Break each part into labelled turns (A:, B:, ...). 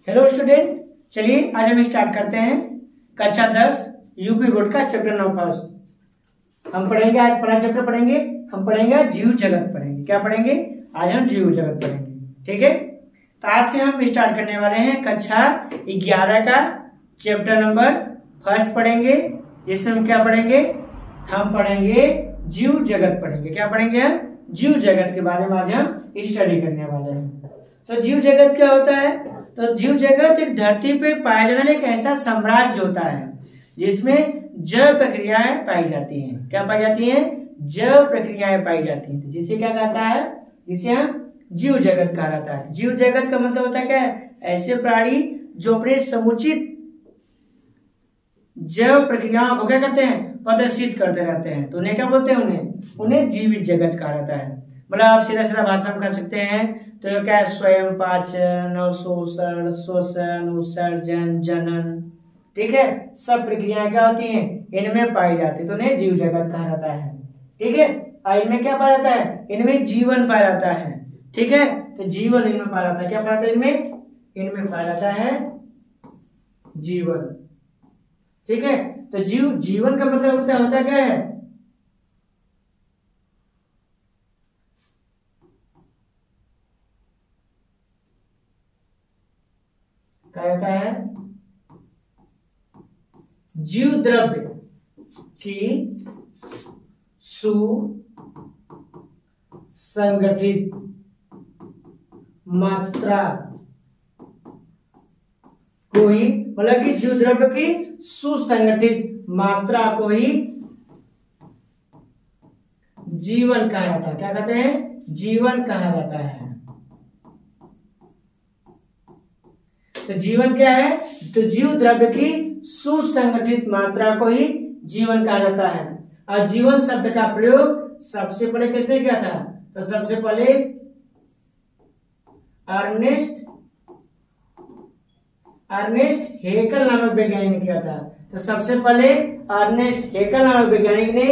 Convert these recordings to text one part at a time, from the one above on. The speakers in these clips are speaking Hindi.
A: हेलो स्टूडेंट, चलिए आज हम स्टार्ट करते हैं कक्षा 10 यूपी बोर्ड का चैप्टर नंबर 1। हम पढ़ेंगे आज पहला चैप्टर पढ़ेंगे, हम पढ़ेंगे जीव जगत पढ़ेंगे। क्या पढ़ेंगे? आज हम जीव जगत पढ़ेंगे। ठीक है, तो आज से हम स्टार्ट करने वाले हैं कक्षा 11 का चैप्टर नंबर 1 पढ़ेंगे, जिसमें हम क्या पढ़ेंगे? हम पढ़ेंगे जीव जगत पढ़ेंगे। क्या पढ़ेंगे? हम जीव जगत के बारे में आज हम स्टडी करने वाले हैं। तो जीव जगत क्या होता है? तो जीव जगत एक धरती पे पाया जाने वाला एक ऐसा साम्राज्य होता है जिसमें जैव प्रक्रियाएं पाई जाती हैं। क्या पाई जाती हैं? जैव प्रक्रियाएं पाई जाती हैं, जिसे क्या कहता है? जिसे हम जीव जगत कहा जाता है। जीव जगत का मतलब होता है क्या? ऐसे प्राणी जो अपने समुचित जैव प्रक्रियाओं को क्या करते हैं? प्रदर्शित करते रहते हैं। तो उन्हें क्या बोलते हैं? उन्हें जीवित जगत कहा जाता है। मतलब आप सीधा सीधा भाषा में कर सकते हैं तो क्या है? स्वयं पाचन, अवशोषण, श्वसन, उत्सर्जन, जनन, ठीक है, सब प्रक्रियाएं क्या होती हैं? इनमें पाई जाती है, तो इन्हें जीव जगत कहा जाता है। ठीक है, और इनमें क्या पाया जाता है? इनमें जीवन पाया जाता है। ठीक है, तो जीवन इनमें पाया जाता है। क्या पाया जाता है? इनमें पाया जाता है जीवन। ठीक है, तो जीवन का मतलब होता क्या है? क्या कहता है? जीव द्रव्य की सुसंगठित मात्रा को ही, मतलब कि जीव द्रव्य की सुसंगठित मात्रा को ही जीवन कहा जाता है। क्या कहते हैं? जीवन कहा जाता है। तो जीवन क्या है? तो जीव द्रव्य की सुसंगठित मात्रा को ही जीवन कहा जाता है। और जीवन शब्द का प्रयोग सबसे पहले किसने किया था? तो सबसे पहले अर्नेस्ट हेकल नामक वैज्ञानिक ने किया था। तो सबसे पहले अर्नेस्ट हेकल नामक वैज्ञानिक ने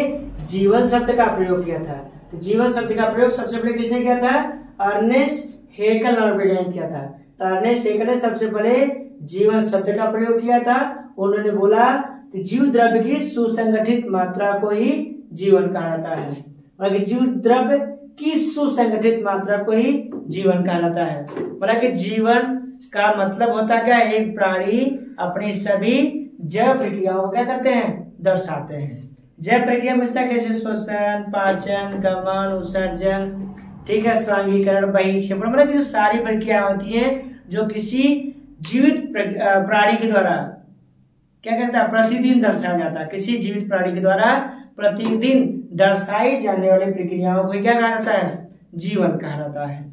A: जीवन शब्द का प्रयोग किया था। तो जीवन शब्द का प्रयोग सबसे पहले किसने किया था? अर्नेस्ट हेकल नामक वैज्ञानिक किया था। तो अर्नेस्ट हेकल ने सबसे पहले जीवन शब्द का प्रयोग किया था। उन्होंने बोला कि जीव द्रव्य की सुसंगठित मात्रा को ही जीवन कहा जाता है, और जीव द्रव्य की सुसंगठित मात्रा को ही जीवन कहा जाता है। बोला कि जीवन का मतलब होता क्या है? एक प्राणी अपनी सभी जैव प्रक्रियाओं को क्या करते हैं? दर्शाते हैं। जैव प्रक्रिया में कैसे? श्वसन, पाचन, गमन, उत्सर्जन, ठीक है, स्वांगीकरण, बहिक्षेपण, मतलब कि जो सारी प्रक्रिया होती है जो किसी जीवित प्राणी के द्वारा क्या कहता है? प्रतिदिन दर्शाया जाता है। किसी जीवित प्राणी के द्वारा प्रतिदिन दर्शाई जाने वाली प्रक्रियाओं को क्या कहा जाता है? जीवन कहा जाता है।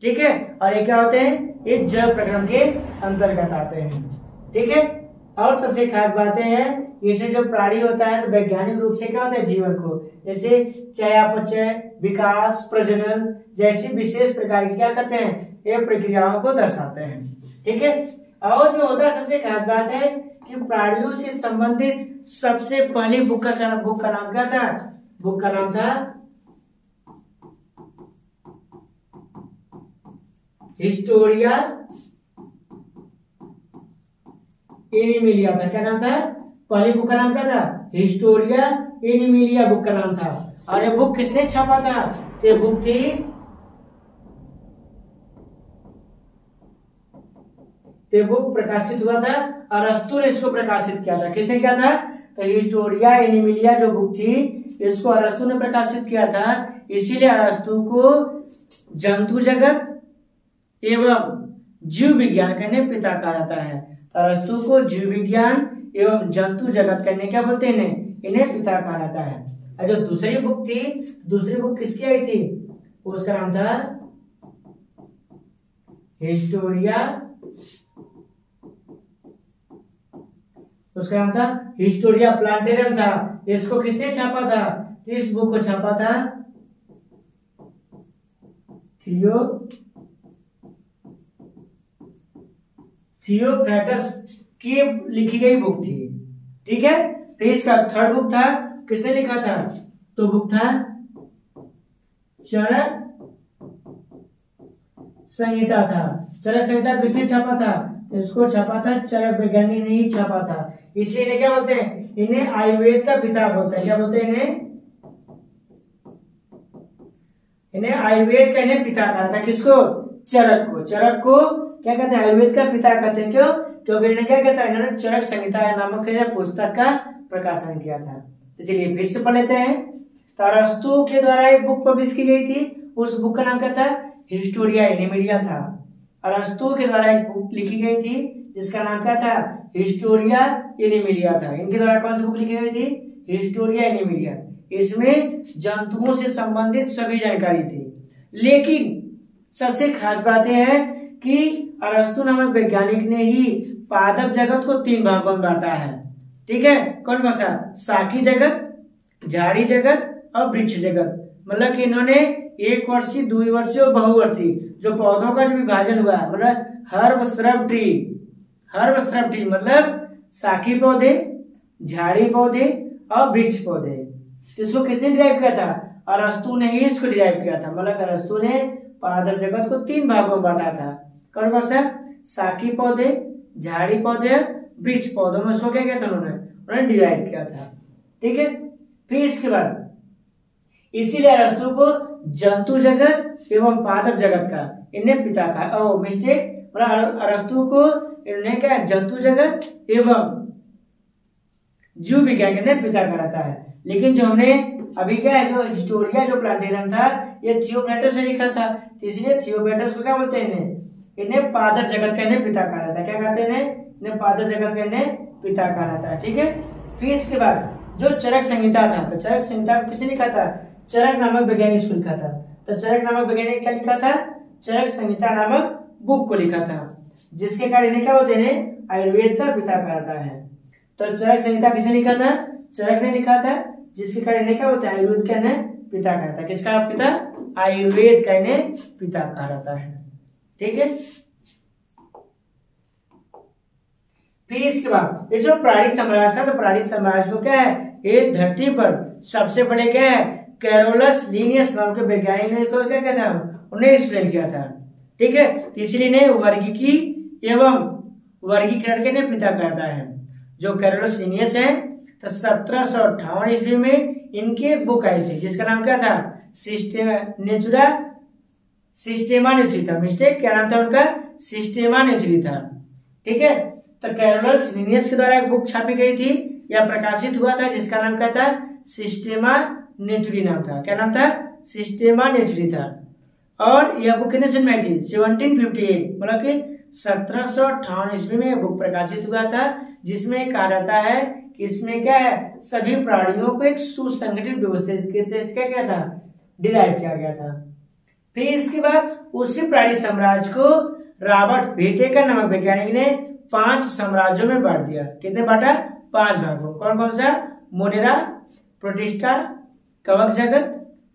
A: ठीक है, और ये क्या होते हैं? ये जैव प्रक्रम के अंतर्गत आते हैं। ठीक है, और सबसे खास बातें हैं, जैसे जो प्राणी होता है तो वैज्ञानिक रूप से क्या होता है? जीवन को जैसे चयापचय, विकास, प्रजनन जैसी विशेष प्रकार की क्या करते हैं? ये प्रक्रियाओं को दर्शाते हैं। ठीक है, और जो होता है सबसे खास बात है कि प्राणियों से संबंधित सबसे पहली बुक का नाम क्या था? बुक का नाम था हिस्टोरिया एनिमिलिया था। क्या नाम था? पहली बुक का नाम क्या था? हिस्टोरिया एनिमिलिया बुक का नाम था। और ये बुक किसने छापा था? ये बुक थी ये बुक प्रकाशित हुआ था अरस्तु ने इसको प्रकाशित किया था। किसने किया था? तो हिस्टोरिया एनिमिलिया जो बुक थी इसको अरस्तु ने प्रकाशित किया था। इसीलिए अरस्तु को जंतु जगत एवं जीव विज्ञान का पिता कहा जाता है। तो अरस्तु को जीव विज्ञान एवं जंतु जगत का क्या बोलते हैं? इन्हें पिता कहा जाता है। और जो दूसरी बुक थी, दूसरी बुक किसकी आई थी? उसका नाम था हिस्टोरिया, उसका नाम था हिस्टोरिया प्लांटेरम था। इसको किसने छापा था? इस बुक को छापा था थियोफ्रैटस की लिखी गई बुक थी। ठीक है, फिर इसका थर्ड बुक था, किसने लिखा था? तो बुक था चरक संहिता था। चरक संहिता किसने छापा था? तो इसको छापा था चरक वैज्ञानिक ने ही छापा था। इसलिए इन्हें क्या बोलते हैं, इन्हें आयुर्वेद का पिता बोलते हैं। क्या बोलते हैं इन्हें आयुर्वेद का इन्हें पिता कहा था। किसको, चरक को। चरक को क्या कहते हैं, आयुर्वेद का पिता कहते हैं। क्यों, क्योंकि इन्हें क्या कहता है, इन्होंने चरक संहिता नामक पुस्तक का प्रकाशन किया था। तो चलिए फिर से पढ़ लेते हैं। तो अरस्तु के द्वारा एक बुक पब्लिश की गई थी, उस बुक का नाम क्या था, हिस्टोरिया एनिमिलिया था। अरस्तु के द्वारा एक बुक लिखी गई थी जिसका नाम क्या था, हिस्टोरिया एनिमिलिया था। इनके द्वारा कौन सी बुक लिखी गई थी, हिस्टोरिया एनिमिलिया। इसमें जंतुओं से संबंधित सभी जानकारी थी। लेकिन सबसे खास बात यह है कि अरस्तु नामक वैज्ञानिक ने ही पादप जगत को 3 भागों में बांटा है। ठीक है, कौन कौन सा, शाकी जगत, झाड़ी जगत और वृक्ष जगत। मतलब कि इन्होंने 1 वर्षीय, 2 वर्षीय और बहुवर्षीय जो पौधों का जो विभाजन हुआ, मतलब हर्ब श्रब ट्री मतलब शाकी पौधे, झाड़ी पौधे और वृक्ष पौधे। इसको किसने डिराइव किया था, अरस्तु ने ही इसको डिराइव किया था। मतलब अरस्तु ने पादप जगत को 3 भागों में बांटा था। कौन कौन सा, शाकी पौधे, झाड़ी पौधे, वृक्ष पौधों में उसको क्या किया था, उन्होंने डिवाइड किया था। ठीक है, फिर इसके बाद इसीलिए अरस्तु को जंतु जगत एवं पादप जगत का इन्हें पिता कहा। मिस्टेक, अरस्तु को इन्हें क्या, जंतु जगत एवं जीव विज्ञान के पिता कहता है। लेकिन जो हमने अभी क्या है, जो हिस्टोरिया जो प्लांटेरियम था, ये थियोफ्रैटस ने लिखा था, तो इसलिए थियोफ्रैटस को क्या बोलते हैं, इन्हें पादप जगत का इन्हें पिता कहा जाता है। क्या कहते हैं, इन्हें पादप जगत का इन्हें पिता कहा जाता है। ठीक है, फिर इसके बाद जो चरक संहिता था, तो चरक संहिता को किसने लिखा था, चरक नामक वैज्ञानिक को लिखा था। तो चरक नामक वैज्ञानिक क्या लिखा था, चरक संहिता नामक बुक को लिखा था, जिसके कारण इन्हें क्या बोलते हैं, आयुर्वेद का पिता कहा जाता है। तो चरक संहिता किसने लिखा था, चरक ने लिखा था, जिसके कारण इन्हें क्या बोलते हैं, आयुर्वेद का इन्हें पिता कहा जाता है। किसका पिता, आयुर्वेद का इन्हें पिता कहा जाता है। ठीक है, फिर इसके बाद ये जो प्राणी साम्राज्य था, तो प्राणी साम्राज्य को क्या है, ये धरती पर सबसे बड़े क्या है, कैरोलस लीनियस नाम के वैज्ञानिक ने इसको क्या कहता है, उन्हें एक्सप्लेन किया था। ठीक है, तीसरी ने वर्गीकी एवं वर्गीकरण के पिता कहता है। जो कैरोलस लीनियस है, तो 1758 ईस्वी में इनकी एक बुक आई थी जिसका नाम क्या था, सिस्टेमा न्यूचुरी था। मिस्टेक, क्या नाम था उनका, सिस्टेमा न्यूचुरी था। ठीक है, तो कैरोलस लीनियस के द्वारा एक बुक छापी गई थी या प्रकाशित हुआ था जिसका नाम क्या था, सिस्टेमा न्यूचुरी नाम था। क्या नाम था, सिस्टेमा न्यूचुरी था। और यह बुक कितने सन में आई थी, 1758, मतलब कि 1758 ईस्वी में यह बुक प्रकाशित हुआ था, जिसमें कहा जाता है कि इसमें क्या है, सभी प्राणियों को एक सुसंगठित व्यवस्था क्या था, डिराइव किया गया था। फिर इसके बाद उसी प्राणी साम्राज्य को रॉबर्ट व्हिटेकर नामक वैज्ञानिक ने 5 साम्राज्यों में बांट दिया। कितने बांटा, 5 भागों। कौन कौन सा, मोनेरा, प्रोटिस्टा, कवक जगत,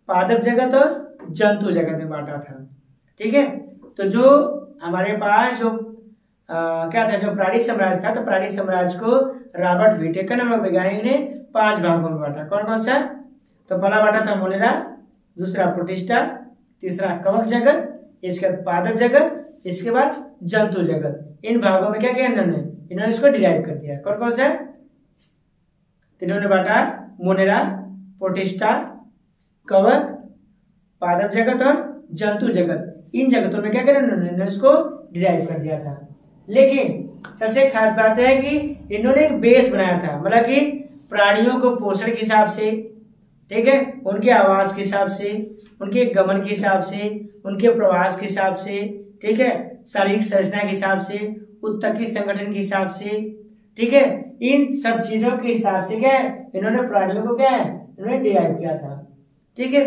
A: पादप जगत और जंतु जगत में बांटा था। ठीक है, तो जो हमारे पास जो क्या था, जो प्राणी साम्राज्य था, तो प्राणी साम्राज्य को रॉबर्ट व्हिटेकर नामक वैज्ञानिक ने 5 भागों में बांटा। कौन कौन सा, तो पहला बांटा था मोनेरा, दूसरा प्रोटिस्टा, तीसरा कवक जगत, इसके बाद पादप जगत, इसके बाद जंतु जगत। इन भागों में क्या किया इन्होंने इसको डिवाइड कर दिया। कौन कौन सा, इन्होंने बांटा मोनेरा, प्रोटिस्टा, कवक, पादप जगत और जंतु जगत। इन जगतों में क्या किया इन्होंने इसको डिवाइड कर दिया था। लेकिन सबसे खास बात है कि इन्होंने एक बेस बनाया था, मतलब कि प्राणियों को पोषण के हिसाब से, ठीक है, उनके आवास के हिसाब से, उनके गमन के हिसाब से, उनके प्रवास के हिसाब से, ठीक है, शारीरिक संरचना के हिसाब से, उत्तकी संगठन के हिसाब से, ठीक है, इन सब चीजों के हिसाब से क्या है, इन्होंने प्राणियों को क्या है, इन्होंने डिवाइड किया था। ठीक है,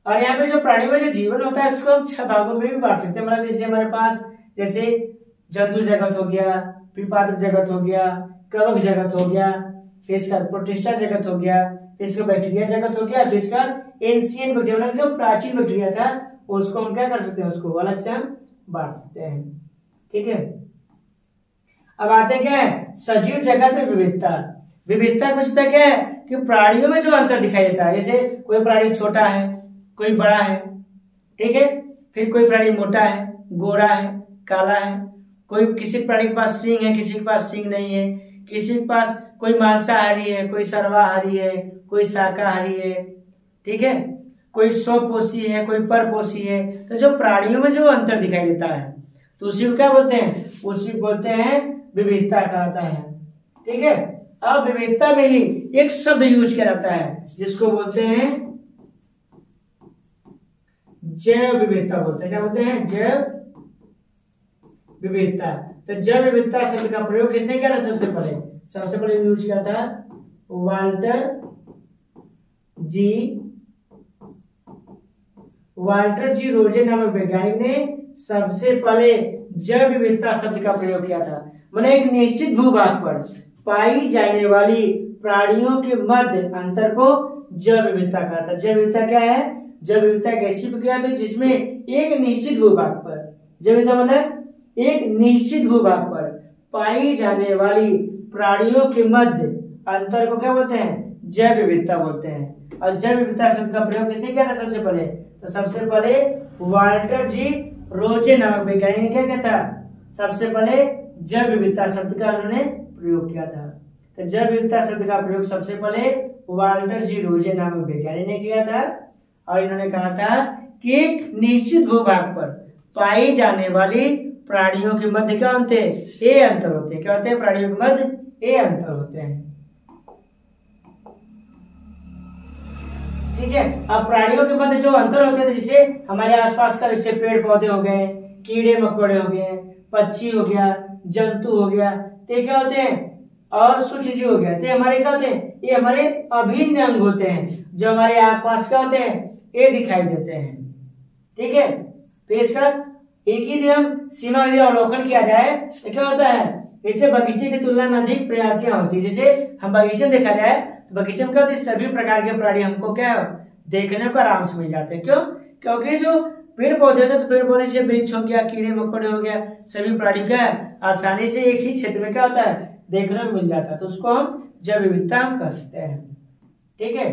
A: और यहाँ पे जो प्राणियों का जो जीवन होता है उसको हम 6 भागों में भी बांट सकते हैं। मतलब जैसे हमारे पास जैसे जंतु जगत हो गया, फिर पादप जगत हो गया, कवक जगत हो गया, फिर इसका प्रोटिस्टा जगत हो गया, फिर इसका बैक्टीरिया जगत हो गया, फिर इसका एंशिएंट बैक्टीरिया, मतलब जो प्राचीन बैक्टीरिया था उसको हम क्या कर सकते हैं, उसको अलग से हम बांट सकते हैं। ठीक है, अब आते हैं क्या है, सजीव जगत में विविधता। विविधता पूछता क्या है कि प्राणियों में जो अंतर दिखाई देता है, जैसे कोई प्राणी छोटा है, कोई बड़ा है, ठीक है, फिर कोई प्राणी मोटा है, गोरा है, काला है, कोई किसी प्राणी के पास सींग है, किसी के पास सींग नहीं है, किसी के पास कोई मांसाहारी है, कोई सर्वाहारी है, कोई शाकाहारी है, ठीक है, कोई स्वपोषी है, कोई परपोषी है। तो जो प्राणियों में जो अंतर दिखाई देता है तो उसी को क्या बोलते हैं, उसी को बोलते हैं विविधता कहता है, ठीक है। अब विविधता में ही एक शब्द यूज किया जाता है जिसको बोलते हैं जैव विविधता, बोलते हैं क्या बोलते हैं, जैव विविधता। तो जैव विविधता शब्द का प्रयोग किसने किया था, सबसे पहले यूज किया था वाल्टर जी रोजे नामक वैज्ञानिक ने सबसे पहले जैव विविधता शब्द का प्रयोग किया था। मतलब एक निश्चित भूभाग पर पाई जाने वाली प्राणियों के मध्य अंतर को जैव विविधता कहा था। जैव विविधता क्या है, जैव विविधता एक ऐसी प्रक्रिया थी जिसमें एक निश्चित भूभाग पर, जैव विविधता मतलब एक निश्चित भूभाग पर पाई जाने वाली प्राणियों के मध्य अंतर को क्या बोलते हैं, जैव विविधता बोलते हैं। और जैव विविधता शब्द का प्रयोग किसने किया था सबसे पहले, तो सबसे पहले वाल्टर जी रोजे नामक वैज्ञानिक ने क्या किया था, सबसे पहले जैव विविधता शब्द का उन्होंने प्रयोग किया था। तो जैव विविधता शब्द का प्रयोग सबसे पहले वाल्टर जी रोजे नामक वैज्ञानिक ने किया था और इन्होंने कहा था कि एक निश्चित भूभाग पर पाई जाने वाली प्राणियों के मध्य क्या होते हैं, ए अंतर होते हैं। क्या होते हैं, प्राणियों के मध्य ए अंतर होते हैं, ठीक है। अब प्राणियों के मध्य जो अंतर होते हैं जैसे हमारे आसपास का, जैसे पेड़ पौधे हो गए, कीड़े मकोड़े हो गए, पक्षी हो गया, जंतु हो गया, तो क्या होते हैं, और सूक्ष्म जीव हो गया, तो हमारे क्या होते हैं, ये हमारे अभिन्न अंग होते हैं जो हमारे आसपास क्या होते हैं, ये दिखाई देते हैं, ठीक है। तो इसका एक ही हम सीमा यदि अवलोकन किया जाए तो क्या होता है, इससे बगीचे की तुलना में अधिक प्रजातियां होती है। जैसे हम बगीचे में देखा जाए तो बगीचे में क्या होती है, सभी प्रकार के प्राणी हमको क्या देखने को आराम से मिल जाते हैं। क्यों, क्योंकि जो पेड़ पौधे होते हैं तो पेड़ पौधे से वृक्ष हो गया, कीड़े मकोड़े हो गया, सभी प्राणी का आसानी से एक ही क्षेत्र में क्या होता है, देखने को मिल जाता है। तो उसको हम जैव विविधता हम कह सकते हैं, ठीक है।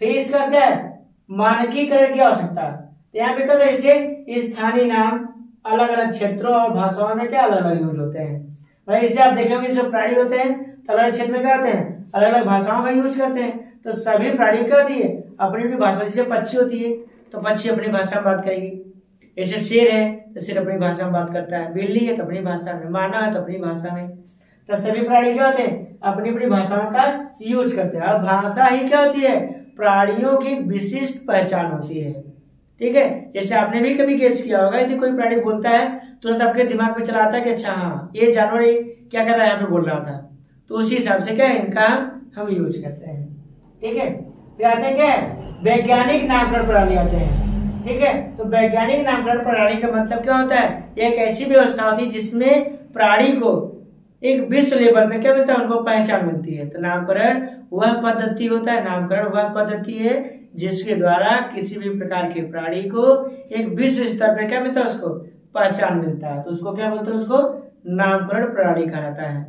A: फिर इसका क्या है, मानकीकरण की आवश्यकता। तो यहाँ पे क्या होता है, इसे स्थानीय नाम अलग अलग क्षेत्रों और भाषाओं में क्या अलग अलग यूज होते हैं। भाई इससे आप देखेंगे जो प्राणी होते हैं तो अलग अलग क्षेत्र में क्या होते हैं, अलग अलग भाषाओं का यूज करते हैं। तो सभी प्राणी क्या होती है, अपनी अपनी भाषा। जैसे पक्षी होती है तो पक्षी अपनी भाषा में बात करेगी, जैसे शेर है तो शेर अपनी भाषा में बात करता है, बिल्ली है तो अपनी भाषा में, मानव है तो अपनी भाषा में। तो सभी प्राणी क्या होते हैं, अपनी अपनी भाषाओं का यूज करते हैं। और भाषा ही क्या होती है, प्राणियों की विशिष्ट पहचान होती है, ठीक है। जैसे आपने भी कभी गेस किया होगा, यदि कोई प्राणी बोलता है तुरंत आपके दिमाग में चला आता है कि अच्छा हाँ ये जानवर क्या कर रहा है, यहाँ पे बोल रहा था, तो उसी हिसाब से क्या है इनका हम यूज करते हैं, ठीक है। फिर आते हैं क्या है, वैज्ञानिक नामकरण प्रणाली आते हैं, ठीक है। तो वैज्ञानिक नामकरण प्रणाली का मतलब क्या होता है, एक ऐसी व्यवस्था होती है जिसमें प्राणी को एक विश्व लेवल पे क्या मिलता है, उनको पहचान मिलती है। तो नामकरण वह पद्धति होता है, नामकरण वह पद्धति है जिसके द्वारा किसी भी प्रकार के प्राणी को एक विश्व स्तर पे क्या मिलता है, उसको पहचान मिलता है। तो उसको क्या बोलते हैं, उसको नामकरण प्रणाली कहा जाता है।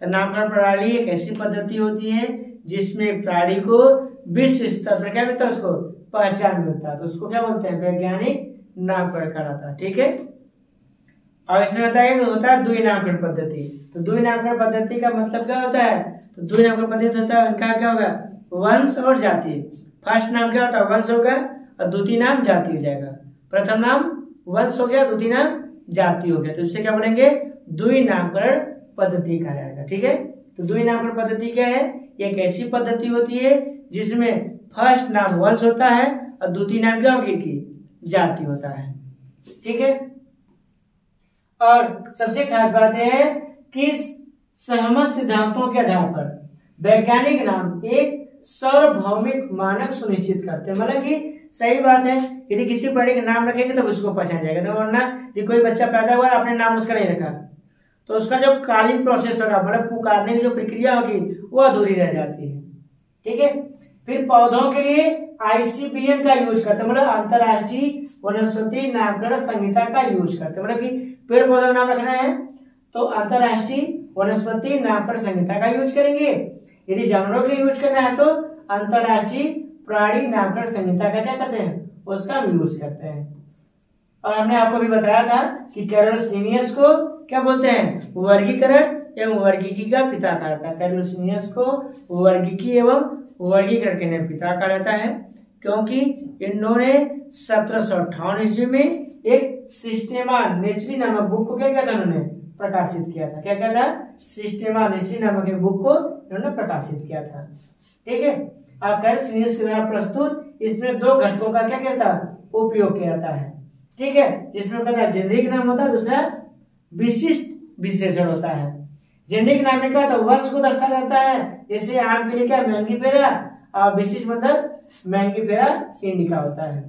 A: तो नामकरण प्रणाली एक ऐसी पद्धति होती है जिसमें प्राणी को विश्व स्तर पर क्या मिलता है, उसको पहचान मिलता है। तो उसको क्या बोलते हैं, वैज्ञानिक नामकरण कहा जाता है, ठीक है। और इसमें होता है द्वि नामकरण पद्धति। तो द्वि नामकरण पद्धति का मतलब क्या होता है, तो द्वि नामकरण पद्धति होता है उनका क्या होगा, वंश और जाति। फर्स्ट नाम क्या होता है, वंश होगा और द्वितीय नाम जाति हो जाएगा। प्रथम नाम वंश हो गया, द्वितीय नाम जाति हो गया, तो इससे क्या बोलेंगे, द्वि नामकरण पद्धति कहा जाएगा, ठीक है। तो द्वि नामकरण पद्धति क्या है, एक ऐसी पद्धति होती है जिसमें फर्स्ट नाम वंश होता है और द्वितीय नाम क्या होगी कि जाति होता है, ठीक है। और सबसे खास बात यह है कि सहमत सिद्धांतों के आधार पर वैज्ञानिक नाम एक सार्वभौमिक मानक सुनिश्चित करते हैं। मतलब कि सही बात है, यदि किसी प्राणी का नाम रखेंगे तब उसको पहचान जाएगा, तो वरना यदि कोई बच्चा पैदा हुआ अपने नाम उसका नहीं रखा तो उसका जो कालीन प्रोसेस होगा, मतलब पुकारने की जो प्रक्रिया होगी वो अधूरी रह जाती है, ठीक है। फिर पौधों के लिए ICPN का यूज करते हैं, मतलब अंतरराष्ट्रीय वनस्पति नामकरण संहिता का यूज करते हैं। मतलब कि पेड़ पौधों का नाम रखना है तो अंतरराष्ट्रीय वनस्पति नामकरण संहिता का यूज करेंगे। यदि जानवरों के लिए यूज करना है तो अंतरराष्ट्रीय प्राणी नामकरण संहिता का क्या करते हैं, उसका यूज करते हैं। और हमने आपको भी बताया था कि कैरोलिनस लिनियस को क्या बोलते हैं, वर्गीकरण एवं वर्गीकी का पिता कहा जाता है। कैरोलिनस लिनियस को वर्गीकी एवं वर्गीकरण के पिता कहा जाता है, क्योंकि इन्होंने 1758 ईस्वी में एक सिस्टेमा नेचुरी नामक बुक को क्या किया था, उन्होंने प्रकाशित किया था। क्या था, सिस्टेमा नेचुरी नामक एक बुक को इन्होंने प्रकाशित किया था। ठीक है, अब कैरोलिनस लिनियस के द्वारा प्रस्तुत इसमें दो घटकों का क्या किया था, उपयोग किया जाता है। ठीक है, जिसमें कहता है जेनरिक नाम होता है, दूसरा विशिष्ट विशेषण होता है। जेनरिक नाम में क्या था, वंश को दर्शाया जाता है, जैसे आम के लिए क्या मैंगीफेरा, और विशिष्ट मतलब मैंगीफेरा इंडिका होता है।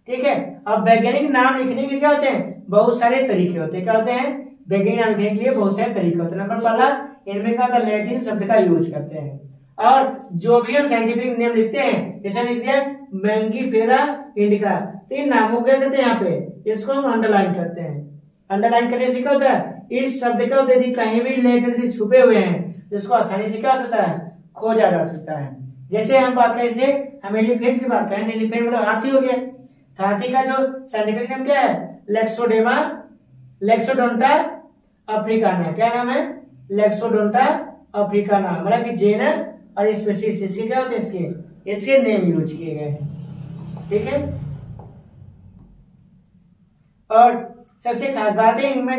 A: ठीक है, अब वैज्ञानिक नाम लिखने के क्या होते हैं, बहुत सारे तरीके होते हैं। क्या होते हैं, वैज्ञानिक नाम लिखने के लिए बहुत सारे तरीके होते हैं। नंबर पहला, इनमें क्या होता है, लैटिन शब्द का यूज करते हैं, और जो भी हम साइंटिफिक नेम लिखते हैं, जैसे लिख दिया मैंगीफेरा इंडिका, तो इन नामों को क्या करते हैं, यहाँ पे इसको हम अंडरलाइन करते हैं। अंडरलाइन करने से क्या होता है, इस शब्द का होता है कहीं भी लेटर छुपे हुए हैं, जिसको आसानी से क्या हो सकता है, खोजा जा सकता है। जैसे हम बात करें, जैसे हम एलिफेंट की बात करें, एलिफेंट मतलब हाथी हो गया, तो हाथी का जो साइंटिफिक नेम क्या है, लेक्सोडोंटा अफ्रीकाना। क्या नाम है, लेक्सोडोंटा अफ्रीकाना, मतलब कि जेनस और स्पीशीज इसके क्या होते हैं, इसके नेम यूज किए गए हैं। ठीक है, और सबसे खास बात है इनमें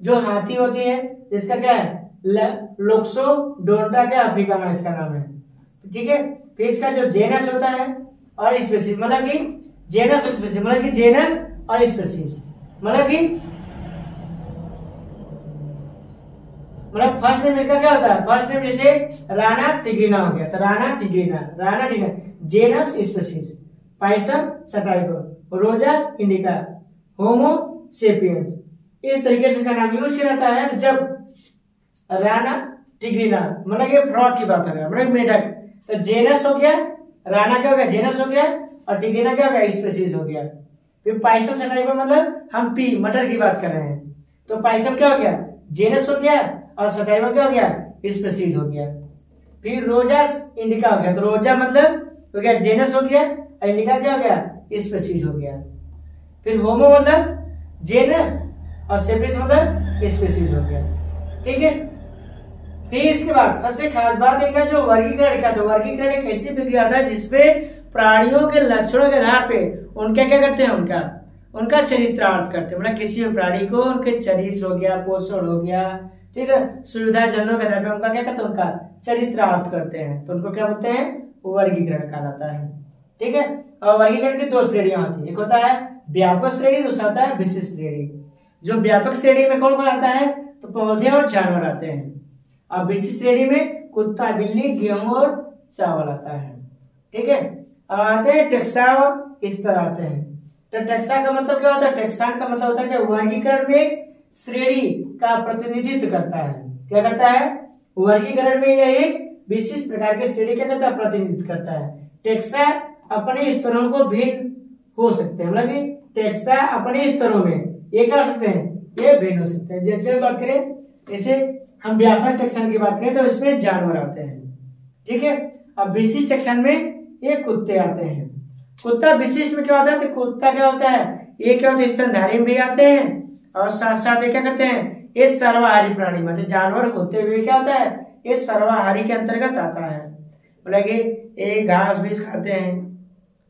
A: जो हाथी होती है, इसका क्या है, लोक्सोडोंटा क्या अफ्रीकाना इसका नाम है। ठीक है, फिर इसका जो जेनस होता है और स्पीशीज, मतलब कि जेनस और स्पीशीज, मतलब कि जेनस और स्पीशीज, मतलब फर्स्ट नेम इसका क्या होता है, फर्स्ट नेम जैसे राना टिग्रिना हो गया, तो Rana tigrina, genus species, Pisum sativum, Rosa indica, होमो सेपियंस, इस तरीके से का नाम यूज किया जाता है। जब राना टिग्रिना मतलब ये फ्रॉग की बात है, मतलब मेढक, तो जेनस हो गया, राना क्या हो गया, जेनस हो गया, और टिग्रिना क्या हो गया, स्पीशीज हो गया। फिर पाइसम सटाइको मतलब हम पी मटर की बात कर रहे हैं, तो पाइसम क्या हो गया, जेनस हो गया, और सटाइको क्या हो गया, स्पीशीज हो गया। फिर रोजा इंडिका हो गया, तो रोजा मतलब हो गया जेनस हो गया, और इंडिका क्या हो गया, स्पीशीज हो गया। फिर होमो मतलब जेनस, और सेपियंस मतलब स्पीशीज हो गया। ठीक है, फिर इसके बाद सबसे खास बात इनका जो वर्गीकरण क्या था, वर्गीकरण एक ऐसी प्रक्रिया था जिसपे प्राणियों के लक्षणों के आधार पे उनका क्या करते हैं, उनका चरित्रार्थ करते हैं, मतलब किसी भी प्राणी को उनके चरित्र हो गया, पोषण हो गया, ठीक है, सुविधाजनों के आधार पे उनका क्या करते हैं, उनका चरित्रार्थ करते हैं, तो उनको क्या बोलते हैं, वर्गीकरण कहा जाता है। ठीक है, और वर्गीकरण की दो श्रेणियां होती है, एक होता है व्यापक श्रेणी, दूसरा होता है विशिष्ट श्रेणी। जो व्यापक श्रेणी में कौन कौन आता है, तो पौधे और जानवर आते हैं, और विशिष्ट श्रेणी में कुत्ता, बिल्ली, गेहूं और चावल आता है। ठीक है, अब आते हैं टेक्सा और स्तर आते हैं। तो टेक्सा का मतलब क्या होता है, टेक्सान का मतलब होता है कि वर्गीकरण में श्रेणी का प्रतिनिधित्व करता है। क्या करता है, वर्गीकरण में यह एक विशिष्ट प्रकार के श्रेणी क्या करता है, प्रतिनिधित्व करता है। टेक्सा अपने स्तरों को भिन्न हो सकते हैं, मतलब कि टेक्सा अपने स्तरों में ये क्या हो सकते हैं, ये भिन्न हो सकते हैं। जैसे बात करें, जैसे हम व्यापक टेक्सन की बात करें तो इसमें जानवर आते हैं। ठीक है, अब विशिष्ट टेक्सन में ये कुत्ते आते हैं। कुत्ता विशिष्ट में क्या होता है, तो कुत्ता क्या होता है, ये क्या होता है, स्तनधारी में भी आते हैं, और साथ साथ ये क्या करते हैं, ये सर्वाहारी प्राणी मतलब जानवर होते हुए क्या होता है, ये सर्वाहारी के अंतर्गत आता है, मतलब कि ये घास बीज खाते हैं।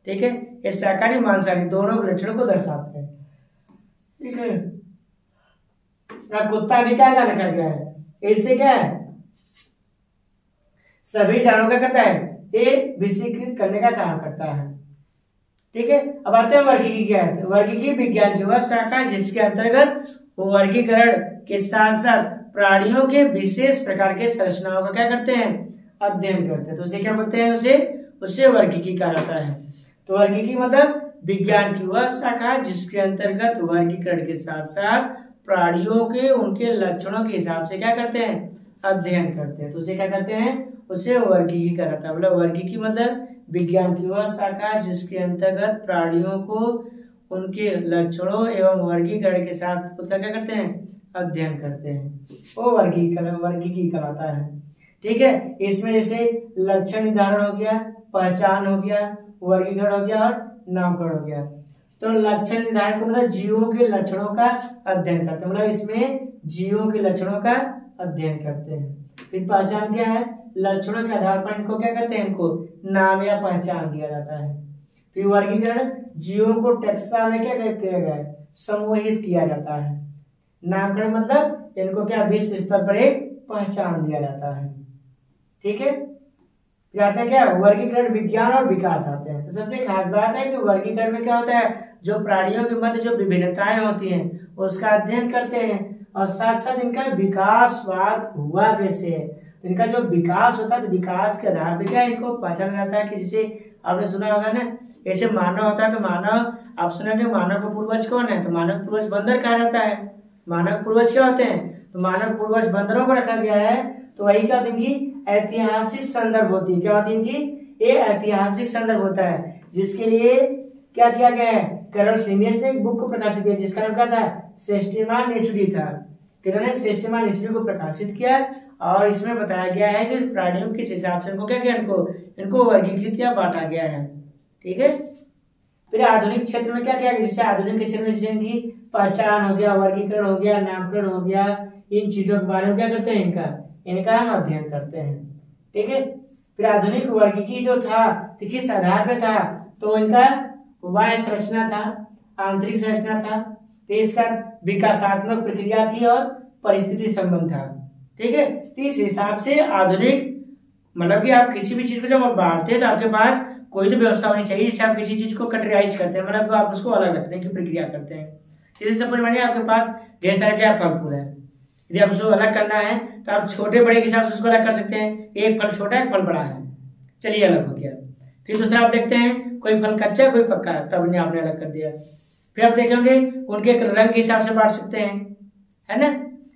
A: ठीक है, ये शाकाहारी मांसाहारी दोनों लक्षणों को दर्शाते हैं। ठीक है, कुत्ता भी क्या रखा गया है, इससे क्या है, सभी जानवरों का करता है, ये विषीकृत करने का काम करता है। ठीक है, अब आते हैं वर्गीकी क्या है। वर्गीकी विज्ञान की वह शाखा जिसके अंतर्गत वर्गीकरण के साथ साथ प्राणियों के विशेष प्रकार के संरचनाओं का क्या करते हैं, अध्ययन करते हैं, तो उसे क्या बोलते हैं, उसे वर्गीकी कहा जाता है। तो वर्गीकी मतलब विज्ञान की वह शाखा जिसके अंतर्गत वर्गीकरण के साथ साथ प्राणियों के उनके लक्षणों के हिसाब से क्या करते हैं, अध्ययन करते हैं, तो उसे क्या करते हैं, उसे वर्गीकी कहा जाता है। मतलब वर्गीकी मतलब विज्ञान की वह शाखा जिसके अंतर्गत प्राणियों को उनके लक्षणों एवं वर्गीकरण के साथ क्या करते हैं, अध्ययन करते हैं, वो वर्गीकी कहलाता है। ठीक है, इसमें जैसे लक्षण निर्धारण हो गया, पहचान हो गया, वर्गीकरण हो गया और नामकरण हो गया। तो लक्षण निर्धारण मतलब जीवों के लक्षणों का अध्ययन करते हैं, मतलब इसमें जीवों के लक्षणों का अध्ययन करते हैं। फिर पहचान क्या है, लक्षणों के आधार पर इनको क्या कहते हैं, इनको नाम या पहचान दिया जाता है। फिर वर्गीकरण, जीवों को टैक्सा में क्या किया गया है, समूहित किया जाता है। नामकरण मतलब इनको क्या विश्व स्तर पर एक पहचान दिया जाता है। ठीक है, फिर आता है क्या, वर्गीकरण, विज्ञान और विकास आते हैं। तो सबसे खास बात है कि वर्गीकरण में क्या होता है, जो प्राणियों के मध्य जो विभिन्नताएं होती हैं उसका अध्ययन करते हैं, और साथ साथ इनका विकासवाद हुआ कैसे है, तो इनका जो विकास होता है तो विकास के आधार पर क्या इनको पहचाना जाता है। कि जैसे आपने सुना होगा ना, जैसे मानव होता है तो मानव, आप सुनेंगे मानव का पूर्वज कौन है, तो मानव पूर्वज बंदर कहा जाता है। मानव पूर्वज क्या होते हैं, तो मानव पूर्वज बंदरों को रखा गया है। तो वही क्या होती है, इनकी ऐतिहासिक संदर्भ होती है। क्या होती है इनकी, ये ऐतिहासिक संदर्भ होता है, जिसके लिए क्या किया गया है, कैरल सीनियर्स ने एक बुक को प्रकाशित किया जिसका नाम क्या था, सिस्टेमा नेचुरी था। इन्होंने सिस्टेमा नेचुरी को प्रकाशित किया और इसमें बताया गया है कि प्राणियों किस हिसाब से इनको क्या किया, इनको वर्गीकृत या बांटा गया है। ठीक है, फिर आधुनिक क्षेत्र में क्या किया गया, जैसे आधुनिक क्षेत्र में जैसे इनकी पहचान हो गया, वर्गीकरण हो गया, नामकरण हो गया, इन चीजों के बारे में क्या करते हैं, इनका हम अध्ययन करते हैं। ठीक है, फिर आधुनिक वर्गीकी जो था तो किस आधार पे था, तो इनका बाह्य संरचना था, आंतरिक संरचना था, तो इसका विकासात्मक प्रक्रिया थी और परिस्थिति संबंध था। ठीक है, तो इस हिसाब से आधुनिक मतलब कि आप किसी भी चीज को जब आप बांटते हैं तो आपके पास कोई तो व्यवस्था होनी चाहिए जिससे आप किसी चीज को कैटेगराइज करते हैं, मतलब आप उसको अलग रखने की प्रक्रिया करते हैं। जैसे सपोज मानिए आपके पास ढेर सारे क्या फल फूल है, यदि आप उसको अलग करना है तो आप छोटे बड़े के हिसाब से उसको अलग कर सकते हैं। एक फल छोटा है, एक फल बड़ा है, चलिए अलग हो गया। फिर दूसरा आप देखते हैं कोई फल कच्चा है कोई पक्का है, तब आपने अलग कर दिया। फिर आप देखेंगे उनके रंग के हिसाब से बांट सकते हैं, है ना,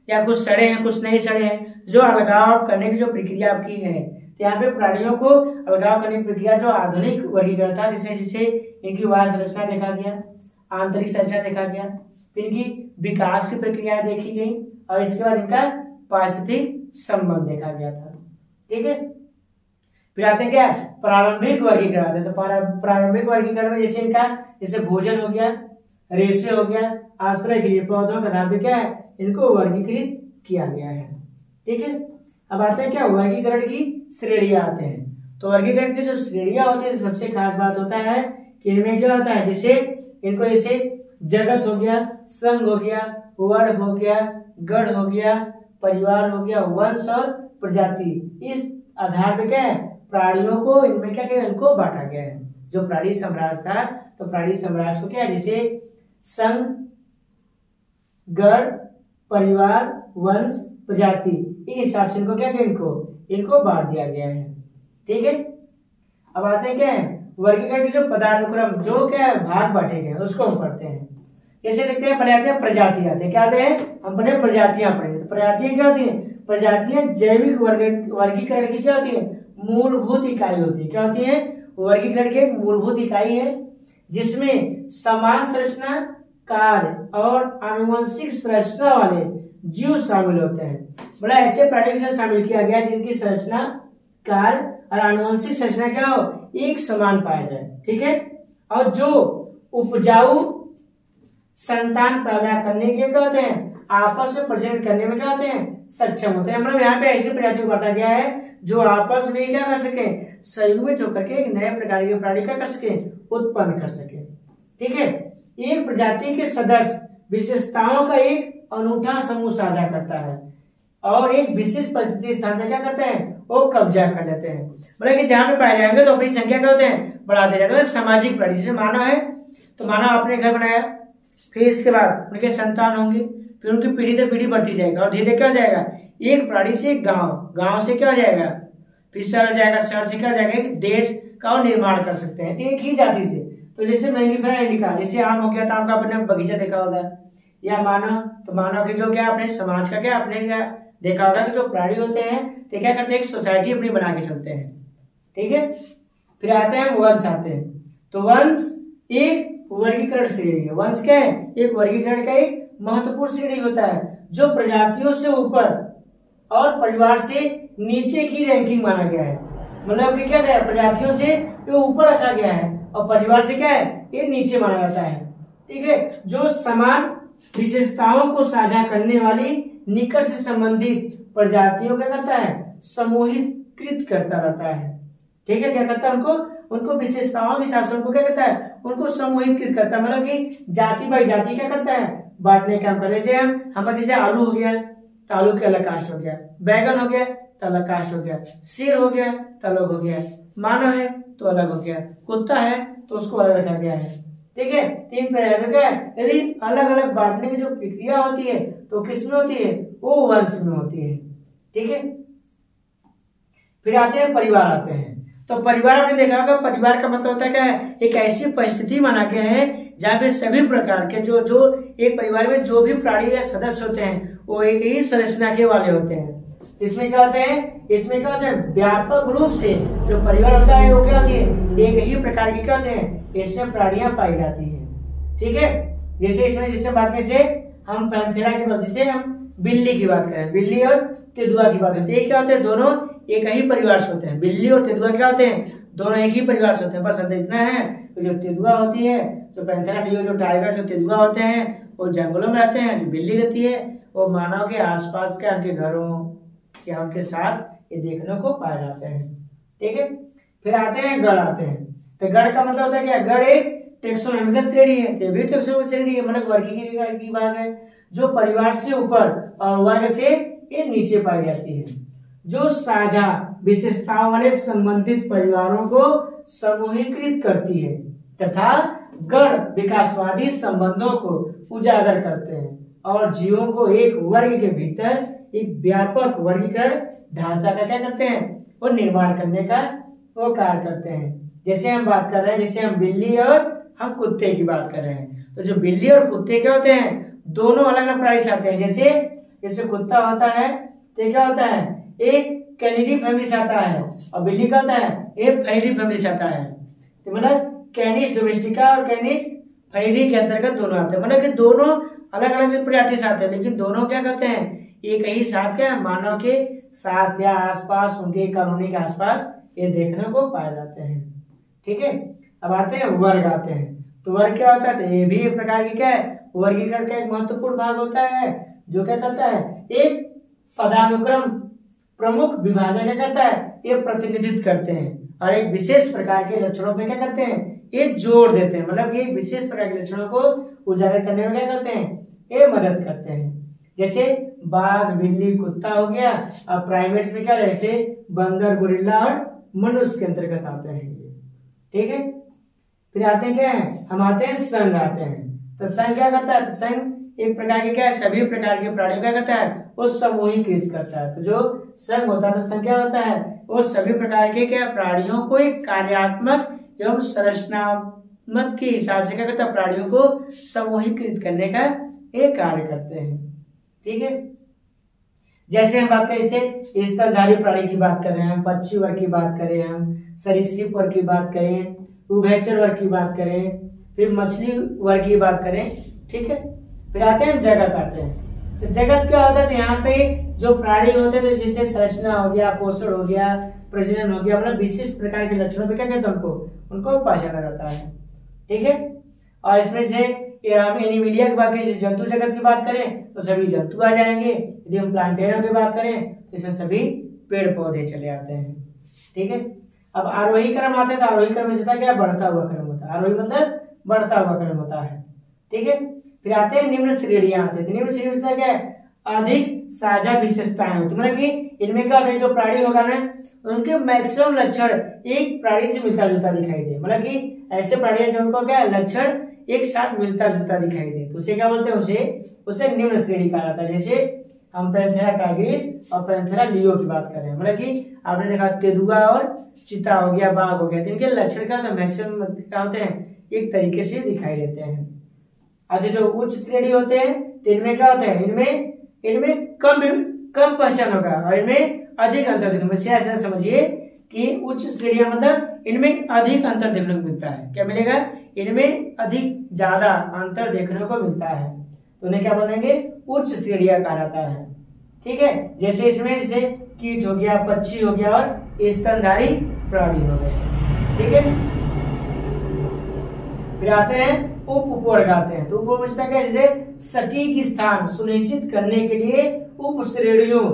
A: या कुछ सड़े हैं कुछ नहीं सड़े हैं। जो अलगाव करने की जो प्रक्रिया आपकी है, तो यहाँ पे प्राणियों को अलगाव करने की प्रक्रिया जो आधुनिक वर्गीकरण था, जिसे जिसे इनकी बाह्य संरचना देखा गया, आंतरिक संरचना देखा गया, फिर इनकी विकास की प्रक्रिया देखी गई और इसके बाद इनका पारिस्थितिक संबंध देखा गया था। ठीक है, फिर आते हैं क्या, प्रारंभिक वर्गीकरण आते हैं। तो प्रारंभिक वर्गीकरण में जैसे इनका जैसे भोजन हो गया, रेशे हो गया, आश्रय के लिए पौधों का आधार पे क्या है, इनको वर्गीकृत किया गया है। ठीक है, अब आते हैं क्या, वर्गीकरण की श्रेणियां आते हैं। तो वर्गीकरण की जो श्रेणियां होती है सबसे खास बात होता है कि इनमें क्या होता है, जैसे इनको जैसे जगत हो गया, संघ हो गया, वर्ग हो गया, गण हो गया, परिवार हो गया, वंश और प्रजाति, इस आधार पे क्या है प्राणियों को इनमें क्या क्या इनको बांटा गया है। जो प्राणी साम्राज्य था तो प्राणी साम्राज्य को क्या है, जैसे संघ, गण, परिवार, वंश, प्रजाति, इन हिसाब से इनको क्या क्या इनको बांट दिया गया है। ठीक है, अब आते हैं क्या है वर्गीकरण के जो पदानुक्रम जो क्या भाग बांटे गए उसको हम पढ़ते हैं। जैसे देखते हैं पहले आते हैं प्रजाति आते हैं, क्या आते हैं, हम पढ़े प्रजातियां पढ़ेंगे। तो प्रजातियां क्या होती है, प्रजातियां जैविक वर्गीकरण की क्या होती है, मूलभूत इकाई होती है। क्या होती है, वर्गीकरण की एक मूलभूत इकाई है जिसमें समान संरचना, कार्य और आनुवंशिक संरचना वाले जीव शामिल होते हैं। मतलब ऐसे प्राणियों से शामिल किया गया जिनकी संरचना, कार्य और आनुवंशिक संरचना क्या हो, एक समान पाया जाए। ठीक है, और जो उपजाऊ संतान पैदा करने के लिए क्या होते हैं, आपस में प्रजनन करने में क्या होते हैं, सक्षम होते हैं। मतलब यहाँ पे ऐसी प्रजाति को बांटा गया है जो आपस में क्या कर सके, संयुग्मित होकर के एक नए प्रकार के प्राणी का कर सके, उत्पन्न कर सके। ठीक है, एक प्रजाति के सदस्य विशेषताओं का एक अनूठा समूह साझा करता है और एक विशेष परिस्थिति स्थान में क्या करते हैं, वो कब्जा कर लेते हैं। मतलब कि जहां पे पाए जाएंगे तो अपनी संख्या क्या होते हैं, बढ़ाते जाते हैं। सामाजिक प्राणी, जैसे मानव है तो मानव अपने घर बनाया, फिर इसके बाद उनके संतान होंगे, फिर उनकी पीढ़ी दर पीढ़ी बढ़ती जाएगा और धीरे धीरे क्या हो जाएगा, एक प्राणी से गांव, गांव से क्या हो जाएगा, फिर शहर हो जाएगा, शहर से क्या हो जाएगा, एक देश का निर्माण कर सकते हैं। तो एक ही जाति से, तो जैसे मैंगीफेरा इंडिका, जैसे आम हो गया तो आम का अपने बगीचा देखा होगा, या मानव, तो मानव के जो क्या अपने समाज का क्या अपने क्या देखा होगा कि जो प्राणी होते हैं तो क्या करते हैं, एक सोसाइटी अपनी बना के चलते हैं। ठीक है, फिर आते हैं वंश आते हैं। तो वंश एक वर्गीकरण श्रेणी है। वंश क्या है, एक वर्गीकरण का एक महत्वपूर्ण श्रेणी होता है जो प्रजातियों से ऊपर और परिवार से नीचे की रैंकिंग माना गया है। मतलब कि क्या है, प्रजातियों से ये ऊपर रखा गया है और परिवार से क्या है, ये नीचे माना जाता है। ठीक है, जो समान विशेषताओं को साझा करने वाली निकट से संबंधित प्रजातियों क्या करता है, समूहीकृत करता रहता है। ठीक है, क्या करता है, उनको विशेषताओं के हिसाब से उनको क्या करता है, उनको समूहीकृत करता है, मतलब कि जाति बाई जाति क्या करता है, बांटने का काम करे। जैसे हम जैसे आलू हो गया तो आलू के अलग कास्ट हो गया, बैगन हो गया तो अलग कास्ट हो गया, शेर हो गया तो अलग हो गया, मानव है तो अलग हो गया, कुत्ता है तो उसको अलग रखा गया है। ठीक है, तीन प्रकार क्या है, यदि अलग अलग बांटने की जो प्रक्रिया होती है तो किसमें होती है, वो वंश में होती है। ठीक है, फिर आते हैं परिवार आते हैं। तो परिवार आपने देखा होगा, परिवार का मतलब होता है क्या है, एक ऐसी परिस्थिति माना गया है जहाँ पे सभी प्रकार के जो एक परिवार में जो भी प्राणी या सदस्य होते हैं वो एक ही संरचना के वाले होते हैं। इसमें क्या होते हैं, इसमें क्या होता है, व्यापक रूप से जो परिवार होता है वो क्या होती है, एक ही प्रकार की क्या होते हैं, इसमें प्राणियां पाई जाती हैं। ठीक है, जैसे इसमें जिससे बात करें, जैसे हम पैंथेरा की बात, जैसे हम बिल्ली की बात करें, बिल्ली और तेंदुआ की बात करते हैं, क्या होते हैं, दोनों एक ही परिवार से होते हैं। बिल्ली और तेंदुआ क्या होते हैं, दोनों एक ही परिवार से होते हैं। बस अंतर इतना है, तो जो तेंदुआ होती है, जो पैंथेरा जो टाइगर जो तेंदुआ होते हैं वो जंगलों में रहते हैं, जो बिल्ली रहती है वो मानव के आसपास के उनके घरों या उनके साथ ये देखने को पाए जाते हैं। ठीक है, फिर आते हैं गण आते हैं। तो गण का मतलब होता है क्या, गण एक टेक्सोनॉमिकल श्रेणी है, तो भी टेक्सोनॉमिकल श्रेणी है, मतलब वर्गीकरण की बात है, जो परिवार से ऊपर और वर्ग से ये नीचे पाई जाती है, जो साझा विशेषताओं वाले संबंधित परिवारों को समूहीकृत करती है तथा गण विकासवादी संबंधों को उजागर करते हैं और जीवों को एक वर्ग के भीतर एक व्यापक वर्गीकरण ढांचा का क्या करते हैं, वो निर्माण करने का वो कार्य करते हैं। जैसे हम बात कर रहे हैं, जैसे हम बिल्ली और हम कुत्ते की बात कर रहे हैं, तो जो बिल्ली और कुत्ते क्या होते हैं, दोनों अलग अलग प्राणी से आते हैं। जैसे कुत्ता होता है तो क्या होता है, एक कैनिडी फैमिली से आता है, और बिल्ली का होता है एक फैलिडी फैमिली से आता है। तो मतलब कैनिस डोमेस्टिका और कैनिस फैलिडी के अंतर्गत दोनों आते हैं, मतलब कि दोनों अलग अलग प्रजाति से आते हैं, लेकिन दोनों क्या कहते हैं, एक ही साथ क्या मानव के साथ या आसपास उनके कॉलोनी के आसपास ये देखने को पाए जाते हैं। ठीक है, अब आते हैं वर्ग आते हैं। तो वर्ग क्या होता है, तो ये भी एक प्रकार की क्या है, वर्गीकरण का एक महत्वपूर्ण भाग होता है, जो क्या करता है, एक पदानुक्रम प्रमुख विभाजन क्या करता है, ये प्रतिनिधित्व करते हैं और एक विशेष प्रकार के लक्षणों पे क्या करते हैं, ये जोड़ देते हैं, मतलब कि विशेष प्रकार के लक्षणों को उजागर करने में क्या करते हैं, ये मदद करते हैं। जैसे बाघ, बिल्ली, कुत्ता हो गया, अब प्राइमेट्स में क्या, जैसे बंदर, गोरिल्ला और मनुष्य के अंतर्गत आते हैं। ठीक है, फिर आते हैं क्या है, हम आते हैं संघ आते हैं। तो संघ क्या करता है, तो संघ एक प्रकार के क्या है, सभी प्रकार के प्राणियों क्या करता है, वो समूहीकृत करता है। तो जो संघ होता है, तो संघ क्या होता है, वो सभी प्रकार के क्या प्राणियों को एक कार्यात्मक एवं संरचनात्मक के हिसाब से क्या करता है, प्राणियों को समूहीकृत करने का एक कार्य करते हैं। ठीक है, जैसे हम बात करें, जैसे स्तनधारी प्राणी की बात कर रहे हैं, हम पक्षी वर्ग की बात करें, हम सरीसृप वर्ग की बात करें, उभयचर वर्ग की बात करें, फिर मछली वर्ग की बात करें। ठीक है, फिर आते हैं जगत आते हैं। तो जगत क्या होता है, तो यहाँ पे जो प्राणी होते हैं, तो जैसे संरचना हो गया, पोषण हो गया, प्रजनन हो गया, मतलब विशिष्ट प्रकार के लक्षणों पे क्या कहते हैं, उनको पहचाना जाता है। ठीक है, और इसमें से हम एनिमिलिया की बात करें, जंतु जगत की बात करें तो सभी जंतु आ जाएंगे। यदि हम प्लांटेरियम की बात करें तो इसमें सभी पेड़ पौधे चले आते हैं। ठीक है, अब आरोही क्रम आते हैं, तो आरोही क्रम में क्या, बढ़ता हुआ क्रम होता है, आरोही मतलब बढ़ता हुआ क्रम होता है। ठीक है, फिर आते हैं निम्न श्रेणियां आते हैं। निम्न श्रेणी में क्या है, अधिक साझा विशेषताएं होती है, मतलब कि इनमें क्या होता है, जो प्राणी होगा ना, उनके मैक्सिमम लक्षण एक प्राणी से मिलता जुलता दिखाई दे, मतलब कि ऐसे प्राणी जो उनको क्या लक्षण एक साथ मिलता जुलता दिखाई दे, तो उसे क्या बोलते हैं, उसे निम्न श्रेणी कहा जाता है। जैसे हम पैंथेरा टाइग्रिस और पैंथेरा लियो की बात कर रहे हैं, मतलब कि आपने देखा तेंदुआ और चीता हो गया, बाघ हो गया, तो इनके लक्षण क्या होता है, मैक्सिमम क्या होते हैं, एक तरीके से दिखाई देते हैं। अच्छा, जो उच्च श्रेणी होते हैं तो इनमें क्या होता है, इनमें कम पहचान होगा और इनमें अधिक अंतर देखने को, ऐसा समझिए कि उच्च श्रेणियां मतलब इनमें अधिक अंतर देखने को मिलता है। क्या मिलेगा, इनमें अधिक ज्यादा अंतर देखने को मिलता है, तो उन्हें क्या बोलेंगे, उच्च श्रेणियां कहा जाता है। ठीक है, जैसे इसमें जैसे कीट हो गया, पक्षी हो गया और स्तनधारी प्राणी हो गए। ठीक है, फिर आते हैं उपवर्ग आते हैं। तो उपवर्ग क्या है, जैसे सटीक स्थान सुनिश्चित करने के लिए उप श्रेणियों,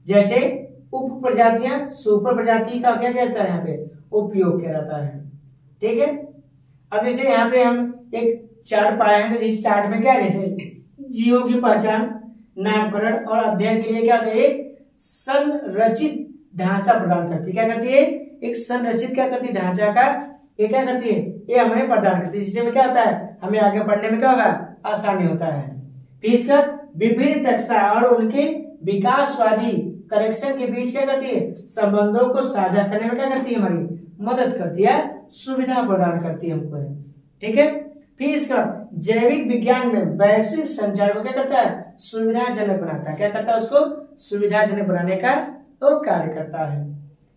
A: जैसे उप प्रजातियां सुपर प्रजाति का क्या कहता है यहाँ पे उपयोग किया जाता है। ठीक है, अब जैसे यहाँ पे हम एक चार्ट पाए हैं, तो इस चार्ट में क्या है, जैसे जीवों की पहचान, नामकरण और अध्ययन के लिए क्या होता है, एक संरचित ढांचा प्रदान करती है। क्या करती है, एक संरचित क्या करती है, ढांचा का ये क्या करती है, ये हमें प्रदान करती है, जिससे क्या होता है, हमें आगे पढ़ने में क्या होगा, आसानी होता है। फिर इसका विभिन्न टक्सा और उनके विकासवादी करेक्शन के बीच क्या करती है, संबंधों को साझा करने में क्या करती है, हमारी मदद करती है, सुविधा प्रदान करती है हमको। ठीक है, फिर इसका जैविक विज्ञान में वैश्विक संचार को क्या करता है, सुविधाजनक बनाता है। क्या करता है, उसको सुविधाजनक बनाने का वो कार्य करता है।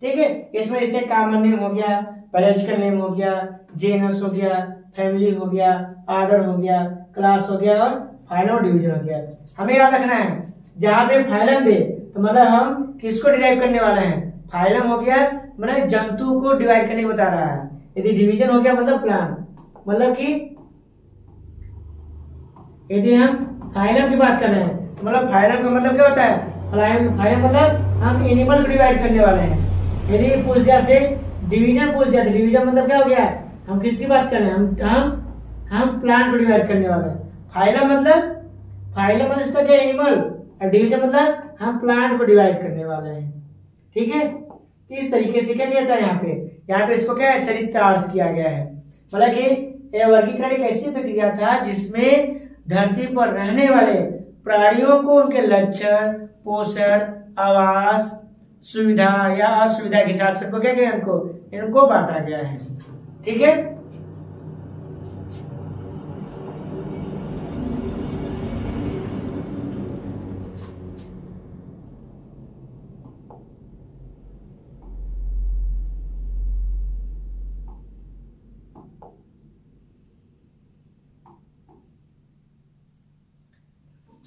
A: ठीक है, इसमें जैसे कॉमन नेम हो गया, बायोलॉजिकल नेम हो गया, जेनस हो गया, फैमिली हो गया, ऑर्डर हो गया, क्लास हो गया और फाइलम और डिवीजन हो गया। हमें याद रखना है, जहां पे फाइलम दे तो मतलब हम किसको डिराइव करने वाले हैं, फाइलम हो गया मतलब जंतु को डिवाइड करने को बता रहा है। यदि डिवीजन हो गया मतलब प्लांट, मतलब कि यदि हम फाइलम की बात कर रहे हैं तो मतलब फाइलम का मतलब क्या होता है, फाइलम मतलब हम एनिमल को डिवाइड करने वाले हैं। यदि पूछ दिया आपसे डिवीजन पूछ दिया तो डिवीजन मतलब क्या हो गया, हम किसकी बात कर रहे हैं, हम प्लांट को डिवाइड करने वाले हैं। फाइलम मतलब इसका क्या, एनिमल, और डिवीजन मतलब हम प्लांट को डिवाइड करने वाले हैं। ठीक है, तो इस तरीके से क्या किया था, यहाँ पे इसको क्या है, चरित्रार्थ किया गया है। मतलब कि वर्गीकरण एक ऐसी प्रक्रिया था जिसमें धरती पर रहने वाले प्राणियों को उनके लक्षण, पोषण, आवास, सुविधा या असुविधा के हिसाब से उनको क्या किया, इनको बांटा गया है। ठीक है,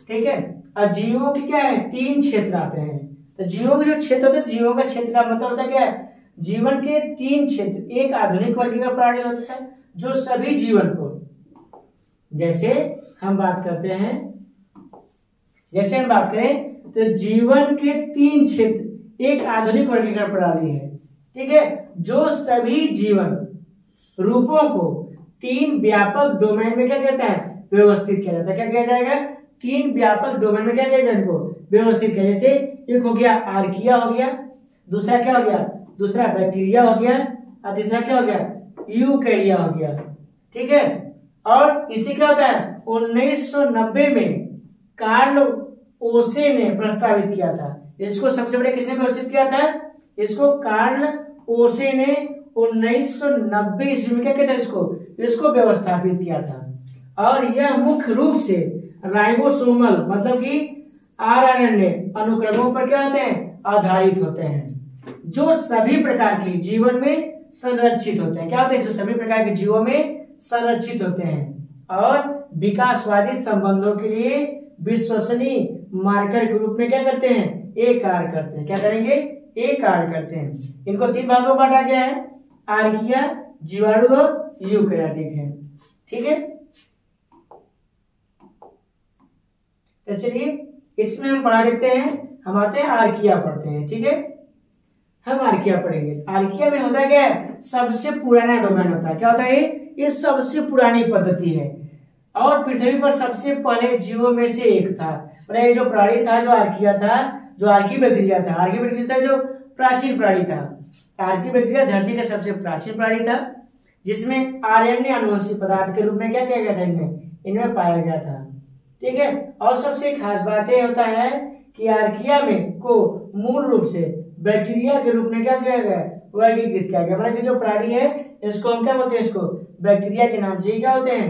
A: ठीक है। और जीवों की क्या है, 3 क्षेत्र आते हैं। तो जीवों के जो क्षेत्र होते हैं, जीवों का क्षेत्र का मतलब होता है क्या है, जीवन के 3 क्षेत्र। एक आधुनिक वर्ग का प्राणी होता है जो सभी जीवन को, जैसे हम बात करें तो जीवन के 3 क्षेत्र एक आधुनिक वर्गीकरण प्रणाली है। ठीक है, जो सभी जीवन रूपों को 3 व्यापक डोमेन में क्या कहता है, व्यवस्थित किया जाता है। क्या किया जाएगा, 3 व्यापक डोमेन में क्या किया जाए, इनको व्यवस्थित किया। जैसे एक हो गया आर्किया हो गया, दूसरा क्या हो गया, दूसरा बैक्टीरिया हो गया, और तीसरा क्या हो गया, यूकैरिया हो गया। ठीक है, और इसी क्या होता है, 1990 में कार्ल ओसे ने प्रस्तावित किया था। इसको सबसे बड़े किसने व्यवस्थित किया था, इसको कार्ल ओसे ने 1990 ईस्वी में क्या किया था, इसको व्यवस्थापित किया था। और यह मुख्य रूप से राइबोसोमल मतलब कि आरएनए अनुक्रमों पर क्या होते हैं, आधारित होते हैं, जो सभी प्रकार के जीवन में संरक्षित होते हैं। क्या होते हैं, जो सभी प्रकार के जीवों में संरक्षित होते हैं और विकासवादी संबंधों के लिए विश्वसनीय मार्कर के रूप में क्या करते हैं, एक कार्य करते हैं। क्या करेंगे, एक कार्य करते हैं। इनको 3 भागों में बांटा गया है, आर्किया, जीवाणु और यूकैरियोटिक है। ठीक है, तो चलिए इसमें हम पढ़ा लेते हैं। हम आते हैं आर्किया पढ़ते हैं। ठीक है, हम आर्किया पढ़ेंगे। आर्किया में होता क्या है, सबसे पुराना डोमेन होता है। क्या होता है, ये सबसे पुरानी पद्धति है और पृथ्वी पर सबसे पहले जीवों में से एक था। ये जो प्राणी था, जो आर्किया था, जो आर्कीबैक्टीरिया था, आर्कीबैक्टीरिया जो प्राचीन प्राणी था। आर्कीबैक्टीरिया धरती का सबसे प्राचीन प्राणी था, जिसमें आरएनए आनुवंशिक पदार्थ के रूप में क्या किया गया था, इनमें पाया गया था। ठीक है, और सबसे खास बात यह होता है कि आर्किया में को मूल रूप से बैक्टीरिया के रूप में क्या किया गया, वर्गीकृत किया गया। मतलब कि जो प्राणी है इसको हम क्या बोलते हैं, इसको बैक्टीरिया के नाम से ही क्या होते हैं,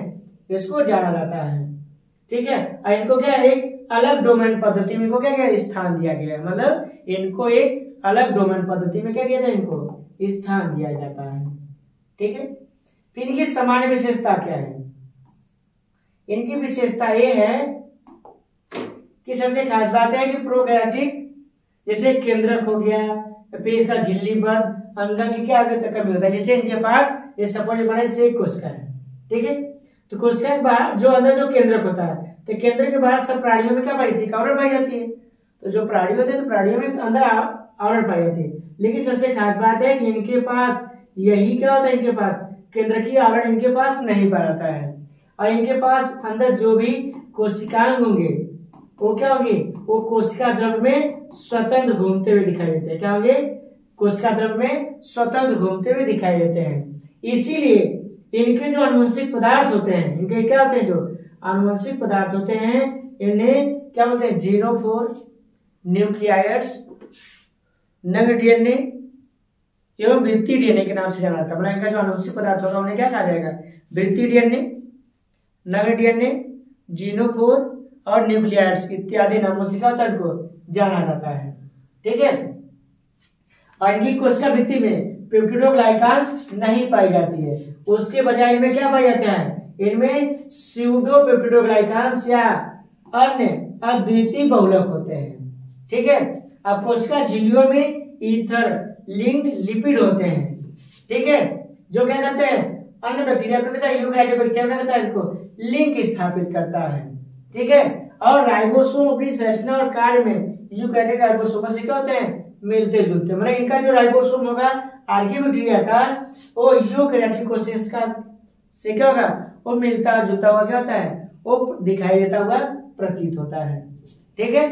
A: इसको जाना जाता है। ठीक है, और इनको क्या है, एक अलग डोमेन पद्धति में इनको क्या किया, स्थान दिया गया है। मतलब इनको एक अलग डोमेन पद्धति में क्या किया जाए, इनको स्थान दिया जाता है। ठीक है, फिर इनकी सामान्य विशेषता क्या है, इनकी विशेषता ये है कि सबसे खास बात है कि प्रोकैरियोटिक, जैसे केंद्रक हो गया, फिर इसका झिल्लीबद्ध अंग की क्या होता है, कमी होता है। जैसे इनके पास ये सपोज बने जैसे एक कोशिका है, ठीक है, तो कोशिका के बाहर जो अंदर जो केंद्रक होता है, तो केंद्र के बाहर सब प्राणियों में क्या पाई जाती है, आवरण पाई जाती है। तो जो प्राणी होते हैं तो प्राणियों में अंदर आवरण पाई जाती है। लेकिन सबसे खास बात है कि इनके पास यही क्या होता है, इनके पास केंद्रकीय आवरण इनके पास नहीं पाया जाता है। और इनके पास अंदर जो भी कोशिकांग होंगे वो क्या होंगे, वो कोशिका द्रव्य में स्वतंत्र घूमते हुए दिखाई देते हैं। क्या होंगे, कोशिका द्रव्य में स्वतंत्र घूमते हुए दिखाई देते हैं। इसीलिए इनके जो आनुवंशिक पदार्थ होते हैं, इनके क्या होते हैं, जो आनुवंशिक पदार्थ होते हैं, इन्हें क्या बोलते हैं, जीनोफोर, न्यूक्लियाइड्स, नग डीएनए एवं वृत्तीय डीएनए के नाम से जाना जाता है। मतलब इनका जो आनुवंशिक पदार्थ होगा उन्हें क्या कहा जाएगा, वृत्तीय डीएनए, नग डीएनए, जीनोफोर और न्यूक्लियाइड्स इत्यादि नामों से क्या होता है, इनको जाना जाता है। ठीक है, और इनकी कोशिका भित्ति में पेप्टिडोग्लाइकान्स नहीं पाई जाती है, उसके बजाय इनमें क्या पाया जाता है, इनमें स्यूडो पेप्टिडोग्लाइकान्स या अन्य अद्वितीय बहुलक होते हैं। ठीक है, अब कोशिका झिल्लियों में ईथर लिंक्ड लिपिड होते हैं। ठीक है, जो क्या करते हैं, अन्य बैक्टीरिया को कहता है, यूकैरियोटिक बैक्टीरिया क्या करता है, इनको लिंक स्थापित करता है। ठीक है, और राइबोसोम अपनी संरचना और कार्य में यूकैरियोटिक राइबोसोम से क्या होते हैं, मिलते जुलते। मतलब इनका जो राइबोसोम होगा आर्कियोबैक्टीरिया का, वो यूकैरियोटिक कोशिका से क्या होगा, वो मिलता जुलता हुआ क्या होता है, वो दिखाई देता हुआ प्रतीत होता है। ठीक है,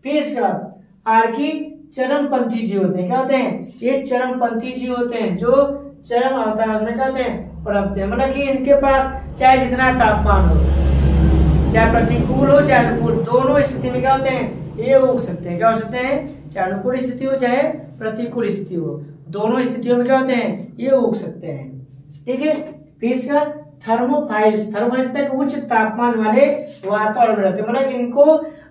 A: फिर इसके बाद आर्की चरमपंथी जीव होते हैं। क्या होते हैं, ये चरमपंथी जीव होते हैं, जो चरम अवतार में क्या होते हैं, पनपते हैं। मतलब कि इनके पास चाहे जितना तापमान हो, चाहे प्रतिकूल हो चाहे अनुकूल, दोनों स्थिति में क्या होते हैं, ये उग सकते हैं। क्या हो सकते हैं, चाहे अनुकूल स्थिति हो चाहे प्रतिकूल स्थिति हो, दोनों स्थितियों में क्या होते हैं, ये उग सकते हैं। ठीक है, फिर इसका थर्मोफाइल्स, थर्मोफाइल्स तक उच्च तापमान वाले वातावरण में रहते हैं। मतलब इनको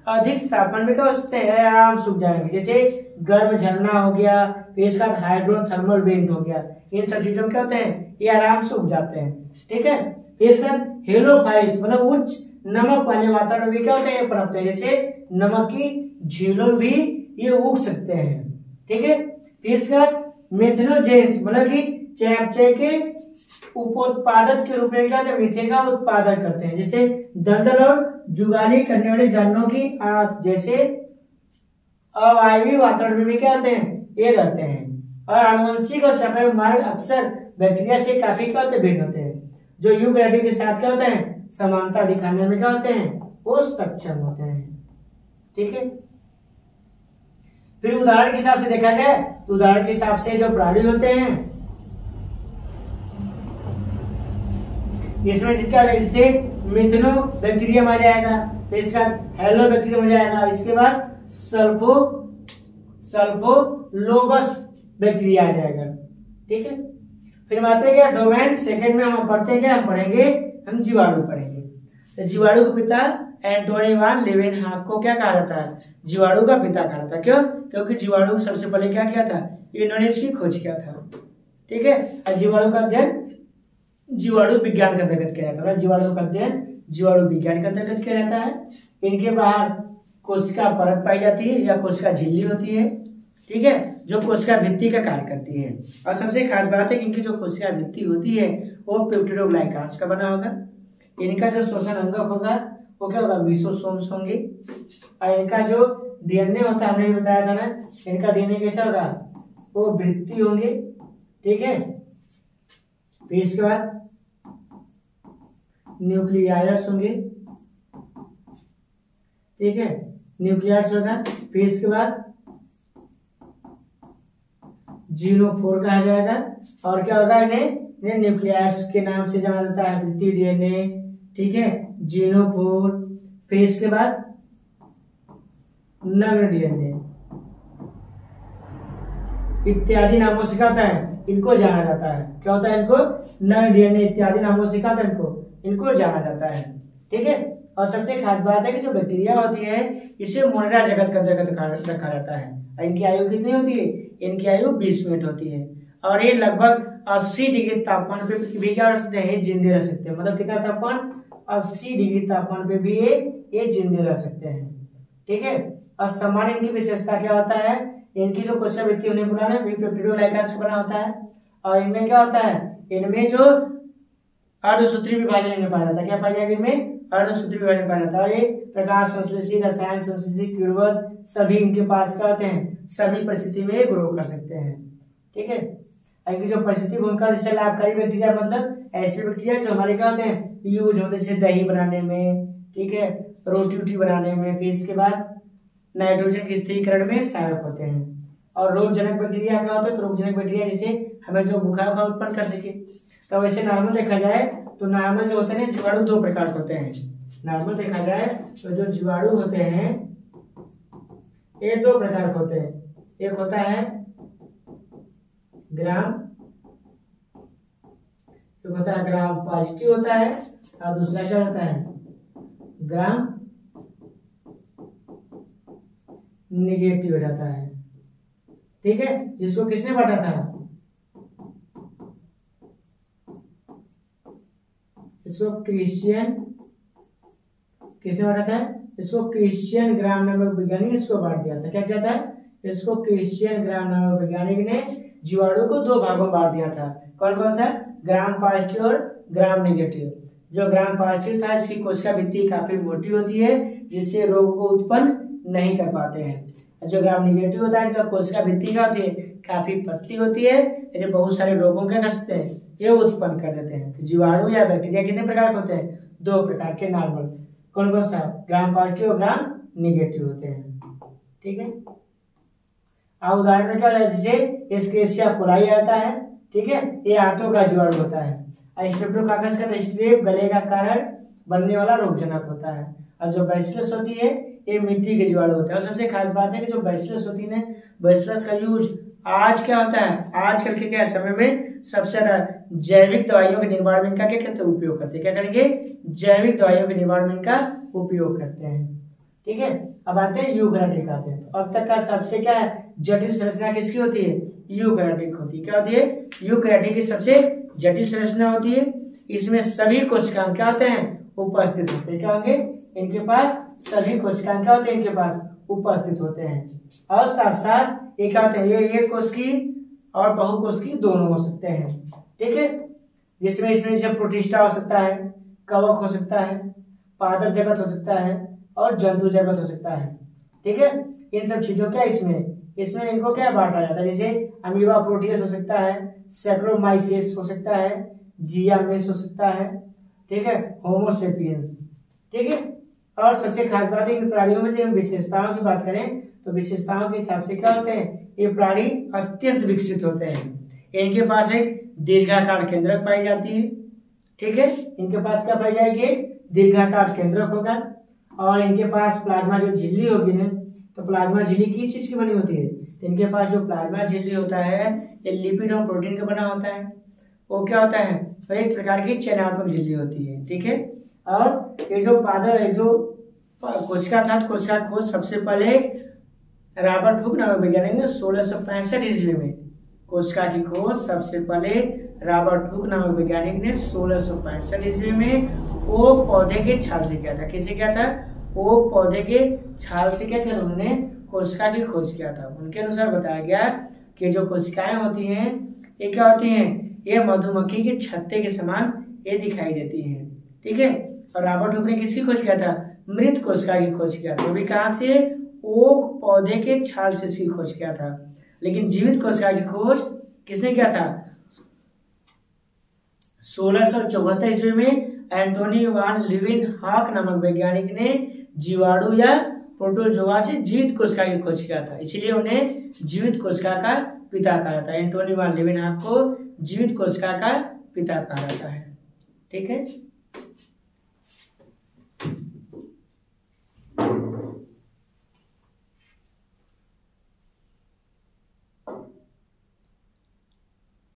A: अधिक तापमान में क्या हो सकते हैं, आराम सूख जाएंगे। जैसे गर्म झरना हो गया, फिर इसका हाइड्रोथर्मल वेंट हो गया, इन सब चीजों में क्या होते हैं, ये आराम से उग जाते हैं। ठीक है, फिर इसका हेलोफाइल्स मतलब उच्च नमक वाले वातावरण में क्या होते हैं, पनपते हैं। जैसे नमक की झीलों भी ये उग सकते हैं। ठीक है, फिर इसका मेथनोजेंस मतलब कि चयापचय के उपोत्पादक के रूप में क्या होता है, मीथेन का उत्पादन करते हैं। जैसे दलदल और जुगाली करने वाले जानवरों की आंत जैसे अवायवीय वातावरण में भी क्या होते हैं, ये रहते हैं। और आनुवंशिक और चक्राकार मार्ग अक्सर बैक्टीरिया से काफी क्या होते हैं, भिन्न होते हैं। जो यूकैरियोटिक के साथ क्या होते हैं, समानता दिखाने में क्या होते हैं, वो सक्षम होते हैं। ठीक है, फिर उदाहरण के हिसाब से देखा जाए तो उदाहरण के हिसाब से जो प्राणी होते हैं इसमें क्या है, जैसे मिथनो बैक्टीरिया आ जाएगा, फिर इसका हेलो बैक्टीरिया हो जाएगा, इसके बाद सल्फोलोबस बैक्टीरिया आ जाएगा। ठीक है, फिर आते हैं डोमेन सेकंड में हम पढ़ते हैं, हम पढ़ेंगे, हम जीवाणु पढ़ेंगे। तो जीवाणु का पिता एंटोनी वान लेवेनहॉक को क्या कहा जाता है, जीवाणु का पिता कहा जाता है। क्यों, क्योंकि जीवाणु को सबसे पहले क्या किया था, इन्होंने इसकी खोज किया था। ठीक है, और जीवाणु का अध्ययन जीवाणु विज्ञान के अंतर्गत किया जाता है। जीवाणु का अध्ययन जीवाणु विज्ञान के अंतर्गत किया जाता है। इनके बाहर कोशिका परत पाई जाती है या कोशिका झिल्ली होती है। ठीक है, जो कोशिका भित्ति का कार्य करती है। और सबसे खास बात है कि इनकी जो कोशिका भित्ति होती है वो पेप्टिडोग्लाइकान्स का बना होगा। इनका जो श्वसन अंगक होगा वो क्या होगा, मीसोसोम्स होंगे। और इनका जो डीएनए होता है, हमने बताया था ना, इनका डीएनए कैसा होगा, वो भित्ति होंगे। ठीक है, फिर इसके बाद न्यूक्लियाइड्स होंगे। ठीक है, न्यूक्लियाइड्स होगा। फिर इसके बाद जीनोफोर कहा जाएगा। और क्या होगा, इन्हें न्यूक्लियाइड्स के नाम से जाना जाता है, वृत्तीय डीएनए। ठीक है, जीनोफोर। फिर इसके बाद नग्न डीएनए इत्यादि नामों से क्या होता है, इनको जाना जाता है। क्या होता है, इनको नग्न डीएनए इत्यादि नामों से क्या होता है, इनको जाना जाता है। ठीक है, और सबसे खास बात है कि जो बैक्टीरिया होती है इसे मोनेरा जगत के अंतर्गत रखा जाता है। और इनकी आयु कितनी होती है, इनकी आयु 20 मिनट होती है। और ये लगभग 80 डिग्री तापमान पे भी क्या रह सकते हैं, जिंदे रह सकते हैं। मतलब कितना तापमान, 80 डिग्री तापमान पे भी ये जिंदे रह सकते हैं। ठीक है, और सामान्य इनकी विशेषता क्या होता है, इनकी जो कोशिका भित्ति उन्हें बोला है पेप्टिडोग्लाइकान से बना होता है। और इनमें क्या होता है, इनमें जो अर्धसूत्री विभाजन इनमें पाया जाता है। क्या पाया जाएगा इनमें, अर्धसूत्री विभाजन पाया जाता है। और ये प्रकाश संश्लेषी, रसायन संश्लेषी, कीड़वत सभी इनके पास क्या होते हैं, सभी परिस्थिति में ग्रो कर सकते हैं। ठीक है, इनकी जो परिस्थिति भूमिका जैसे लाभकारी बैक्टीरिया मतलब ऐसे बैक्टीरिया जो हमारे क्या होते हैं, यूज होते हैं जैसे दही बनाने में, ठीक है, रोटी वोटी बनाने में, फिर इसके बाद नाइट्रोजन के स्थिरीकरण में सहायक होते हैं। और रोगजनक बैक्टीरिया क्या होता है, तो रोगजनक बैक्टीरिया जैसे हमें जो बुखार का उत्पन्न कर सके। तो वैसे नॉर्मल देखा जाए तो नॉर्मल जो होते हैं जीवाणु दो प्रकार के होते हैं। नॉर्मल देखा जाए तो जो जीवाणु होते हैं ये दो प्रकार के होते हैं। एक होता है ग्राम, एक होता है ग्राम पॉजिटिव होता है, और दूसरा क्या होता है ग्राम निगेटिव हो जाता है। ठीक है, जिसको किसने बांटा था, इसको क्रिश्चियन, किसने बांटा था, इसको क्रिश्चियन ग्राम नामक वैज्ञानिक इसको बांट दिया था। क्या किया था, इसको क्रिश्चियन ग्राम नामक वैज्ञानिक ने जीवाणु को दो भागों में बांट दिया था। कौन कौन सा, ग्राम पॉजिटिव और ग्राम नेगेटिव। जो ग्राम पॉजिटिव था इसकी कोशिका भित्ति काफी मोटी होती है जिससे रोग को उत्पन्न नहीं कर पाते हैं। जो ग्राम नेगेटिव होता है इनका कोशिका भित्ति क्या होती है, काफी पतली होती है, ये बहुत सारे रोगों क्या कर सकते हैं, ये उत्पन्न कर देते हैं। तो जीवाणु या बैक्टीरिया कितने प्रकार के होते हैं, दो प्रकार के नॉर्मल। कौन कौन सा, ग्राम पॉजिटिव और ग्राम नेगेटिव होते हैं। ठीक है, अब उदाहरण में क्या होता है, जैसे एस्केरिया कोलाई आता है। ठीक है, ये आंतों का जीवाणु होता है। स्ट्रेप्टोकाकस का स्ट्रेप गले का कारण बनने वाला रोगजनक होता है। और जो बैसिलस होती है ये मिट्टी के जीवाणु होते हैं। और सबसे खास बात है कि जो बैसिलस होती है, बैसिलस का यूज आज क्या होता है, आजकल के क्या समय में सबसे ज्यादा जैविक दवाइयों के निर्माण में इनका क्या करते हैं, उपयोग करते हैं। क्या करेंगे, जैविक दवाइयों के निर्माण में इनका उपयोग करते हैं। ठीक है, अब आते हैं यूकैरियोटिक आते हैं। तो अब तक का सबसे क्या है, जटिल संरचना किसकी होती है, यूकैरियोटिक होती है। क्या होती है, यूकैरियोटिक की सबसे जटिल संरचना होती है। इसमें सभी कोशिकाएं क्या होते हैं, उपस्थित होते हैं। क्या होंगे, इनके पास सभी कोशिकाएं क्या होते हैं, इनके पास उपस्थित होते हैं। और साथ साथ ये क्या होते हैं, ये कोशिकी और बहुकोशिकी दोनों हो सकते हैं। ठीक है, जिसमें इसमें जैसे प्रोटिस्टा हो सकता है, कवक हो सकता है, पादप जगत हो सकता है और जंतु जगत हो सकता है। ठीक है, इन सब चीजों का इसमें इनको क्या बांटा जाता है, जैसे अमीबा प्रोटियस हो सकता है, सैक्रोमाइसिस हो सकता है, जियामेस हो सकता है। ठीक है, होमोसेपियंस। ठीक है, और सबसे खास बात है इन प्राणियों में हम विशेषताओं की बात करें तो विशेषताओं के हिसाब से क्या होते हैं, ये प्राणी अत्यंत विकसित होते हैं। इनके पास एक दीर्घाकार केंद्रक पाई जाती है। ठीक है, इनके पास क्या पाई जाएगी, दीर्घाकार केंद्रक होगा। और इनके पास प्लाज्मा जो झिल्ली होगी ना, तो प्लाज्मा झिल्ली किस चीज की बनी होती है, तो इनके पास जो प्लाज्मा झिल्ली होता है ये लिपिड और प्रोटीन का बना होता है। वो क्या होता है, तो एक प्रकार की चयनात्मक झिल्ली होती है। ठीक है, और ये जो पादप जो कोशिका था, कोशिका खोज सबसे पहले रॉबर्ट हुक नामक वैज्ञानिक ने 1665 ईस्वी में, कोशिका की खोज सबसे पहले रॉबर्ट हुक नामक वैज्ञानिक ने 1665 ईस्वी में ओक पौधे के छाल से किया था। किसे किया था, ओक पौधे के छाल से क्या किया, उन्होंने कोशिका की खोज किया था। उनके अनुसार बताया गया कि जो कोशिकाएं होती हैं ये क्या होती हैं, ये मधुमक्खी के छत्ते के समान ये दिखाई देती हैं। ठीक है, और रॉबर्ट हुक ने किसकी खोज किया था, मृत कोशिका की खोज किया था। वो भी कहां से, ओक पौधे के छाल से इसकी खोज किया था। लेकिन जीवित कोशिका की खोज किसने किया था, 1674 ईस्वी में एंटोनी वान लीवेनहॉक नामक वैज्ञानिक ने जीवाणु या प्रोटोजोआ से जीवित कोशिका की खोज किया था। इसलिए उन्हें जीवित कोशिका का पिता कहा जाता है। एंटोनी वान लीवेनहॉक को जीवित कोशिका का पिता कहा जाता है। ठीक है।